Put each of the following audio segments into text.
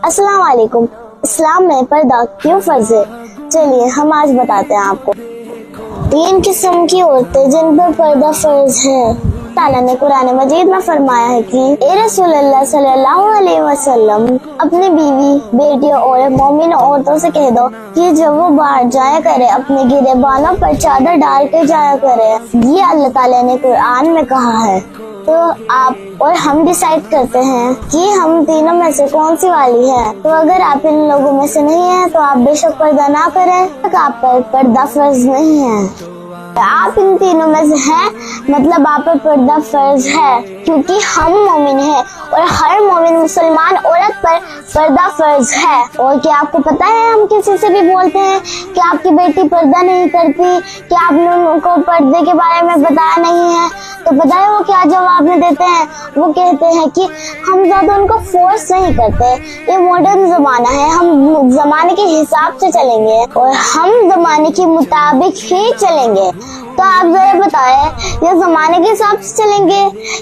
अस्सलाम वालेकुम। इस्लाम में पर्दा क्यों फर्ज है? चलिए हम आज बताते हैं आपको। 3 किस्म की औरतें जिन पर पर्दा फर्ज है। ताला ने कुरान मजीद में फरमाया है कि ए रसूलल्लाह सल्लल्लाहु अलैहि वसल्लम अपनी बीवी, बेटियों और मोमिन औरतों से कह दो कि जब वो बाहर जाया करे अपने गिरेबानों पर चादर डाल के जाया करे। ये अल्लाह ताला ने कुरान में कहा है। तो आप और हम डिसाइड करते हैं कि हम तीनों में से कौन सी वाली है। तो अगर आप इन लोगों में से नहीं है तो आप बेशक पर्दा ना करें, आप पर पर्दा फर्ज नहीं है। आप इन तीनों में से हैं, मतलब आप पर पर्दा फर्ज है, क्योंकि हम मोमिन हैं और हर मोमिन मुसलमान औरत पर पर्दा फर्ज है। और क्या आपको पता है, हम किसी से भी बोलते हैं कि आपकी बेटी पर्दा नहीं करती, कि आपने उनको पर्दे के बारे में बताया नहीं है, तो पता है वो क्या जवाब में देते हैं? वो कहते हैं कि हम ज्यादा उनको फोर्स नहीं करते, ये मॉडर्न जमाना है, हम जमाने के हिसाब से चलेंगे और हम जमाने के मुताबिक ही चलेंगे। तो आप जरा बताएं, ये जमाने के हिसाब से चलेंगे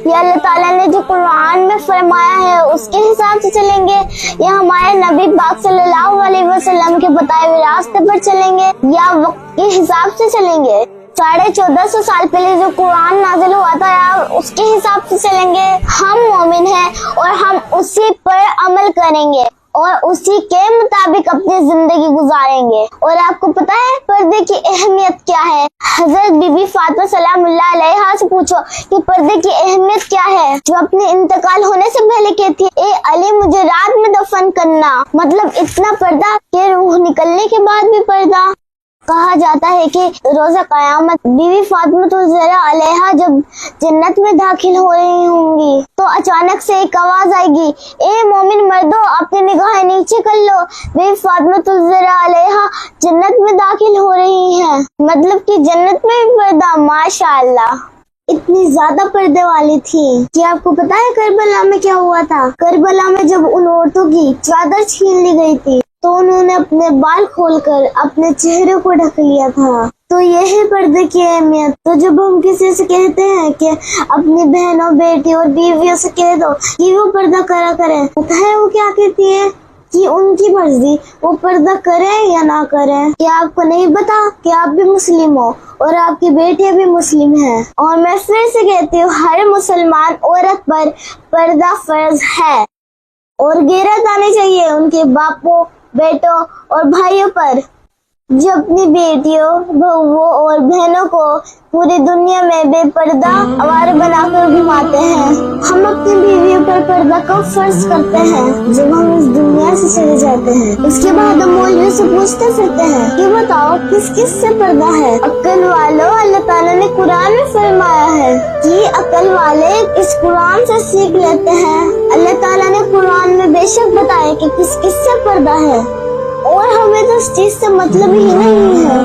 या अल्लाह ताला ने जो कुरान में फरमाया है उसके हिसाब से चलेंगे, या हमारे नबी पाक सल्लल्लाहु अलैहि वसल्लम के बताए हुए रास्ते पर चलेंगे, या वक्त के हिसाब से चलेंगे? 1450 साल पहले जो कुरान नाज़िल हुआ था यार, उसके हिसाब से चलेंगे। हम मोमिन हैं और हम उसी पर अमल करेंगे और उसी के मुताबिक अपनी जिंदगी गुजारेंगे। और आपको पता है पर्दे की अहमियत क्या है? हजरत बीबी फातिमा सलामुल्लाह अलैहा से पूछो कि पर्दे की अहमियत क्या है, जो अपने इंतकाल होने से पहले कहती है, ए अली मुझे रात में दफन करना। मतलब इतना पर्दा कि रूह निकलने के बाद भी पर्दा। कहा जाता है कि रोजा कयामत बीवी फातिमा ज़हरा अलैहा जब जन्नत में दाखिल हो रही होंगी तो अचानक से एक आवाज आएगी, ए मोमिन मर्दो अपनी निगाहें नीचे कर लो, बीवी फातिमा ज़हरा अलैहा जन्नत में दाखिल हो रही हैं। मतलब कि जन्नत में भी पर्दा, माशाअल्लाह। इतनी ज्यादा पर्दे वाली थी कि आपको पता है करबला में क्या हुआ था? करबला में जब उन औरतों की चादर छीन ली गई थी तो उन्होंने अपने बाल खोलकर अपने चेहरे को ढक लिया था। तो यह है पर्दे की अहमियत। तो जब हम किसी से कहते हैं कि अपनी बहनों, बेटी और बीवियों से कह दो कि वो पर्दा करा करें, पता है वो क्या कहती है? कि उनकी मर्जी, वो पर्दा करें या ना करें। क्या आपको नहीं पता कि आप भी मुस्लिम हो और आपकी बेटियां भी मुस्लिम हैं? और मैं फिर से कहती हूँ, हर मुसलमान औरत पर पर्दा फर्ज है और गैरत आनी चाहिए उनके बापों, बेटों और भाइयों पर, जो अपनी बेटियों, बहुओं और बहनों को पूरी दुनिया में बेपर्दा आवारा बनाकर घुमाते हैं। हम अपनी बीवियों पर पर्दा कब फर्ज करते हैं? जब हम इस दुनिया से चले जाते हैं। उसके बाद हम मौलवी से पूछते फिरते हैं कि बताओ किस किस से पर्दा है? अक्ल वालों, अल्लाह ताला ने कुरान में फरमाया है कि अक्ल वाले इस कुरान से सीख लेते हैं। अल्लाह ताला ने कुरान में बेशक बताया कि किस किस से पर्दा है और हमें तो इस चीज से मतलब ही नहीं है।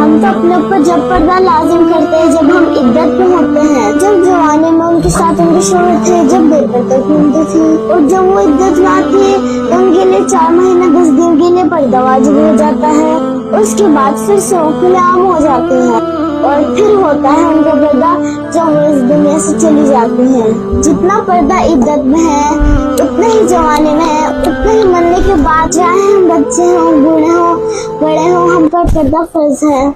हम तो अपने ऊपर जब पर्दा लाजिम करते हैं जब हम इद्दत में होते हैं, जब जवानी में उनके साथ उनके शोहर थे, जब बेपर्दा घूमती थी, और जब वो इद्दत में आती है तो उनके लिए 4 महीने 10 दिन के लिए पर्दा वाजिब हो जाता है। उसके बाद फिर से वो खुलेआम हो जाते हैं और फिर होता है उनका पर्दा जब वो इस दुनिया से चली जाती है। जितना पर्दा इद्दत में है उतना ही जवानी में है, उतना ही मरने के बाद, चाहे हम बच्चे हों, बूढ़े हों, बड़े हों, हम पर पर्दा फर्ज है।